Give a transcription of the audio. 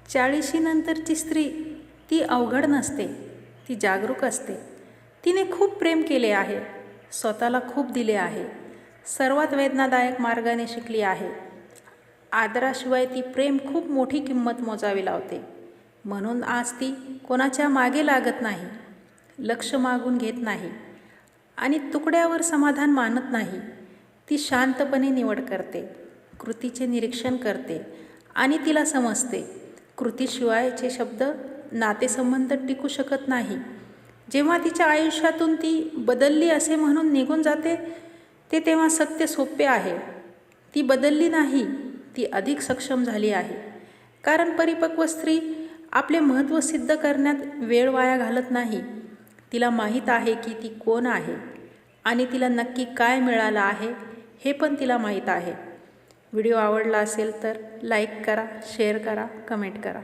40नंतरची स्त्री ती अवघड नसते, ती जागरूक असते. तिने खूप प्रेम केले आहे, स्वतःला खूप दिले आहे, सर्वात वेदनादायक मार्गाने शिकली आहे. आदराशिवाय ती प्रेम खूप मोठी किंमत मोजावी लावते. म्हणून आज ती कोणाच्या मागे लागत नाही, लक्ष मागून घेत नाही आणि तुकड्यावर समाधान मानत नाही. ती शांतपणे निवड करते, कृतीचे निरीक्षण करते आणि तिला समजते कृतीशिवायचे शब्द नातेसंबंध टिकू शकत नाही. जेव्हा तिच्या आयुष्यातून ती बदलली असे म्हणून निघून जाते तेव्हा सत्य सोपे आहे. ती बदलली नाही, ती अधिक सक्षम झाली आहे. कारण परिपक्व स्त्री आपले महत्त्व सिद्ध करण्यात वेळ वाया घालत नाही. तिला माहीत आहे की ती कोण आहे आणि तिला नक्की काय मिळालं आहे हे पण तिला माहीत आहे. व्हिडिओ आवडला असेल तर लाईक करा, शेअर करा, कमेंट करा.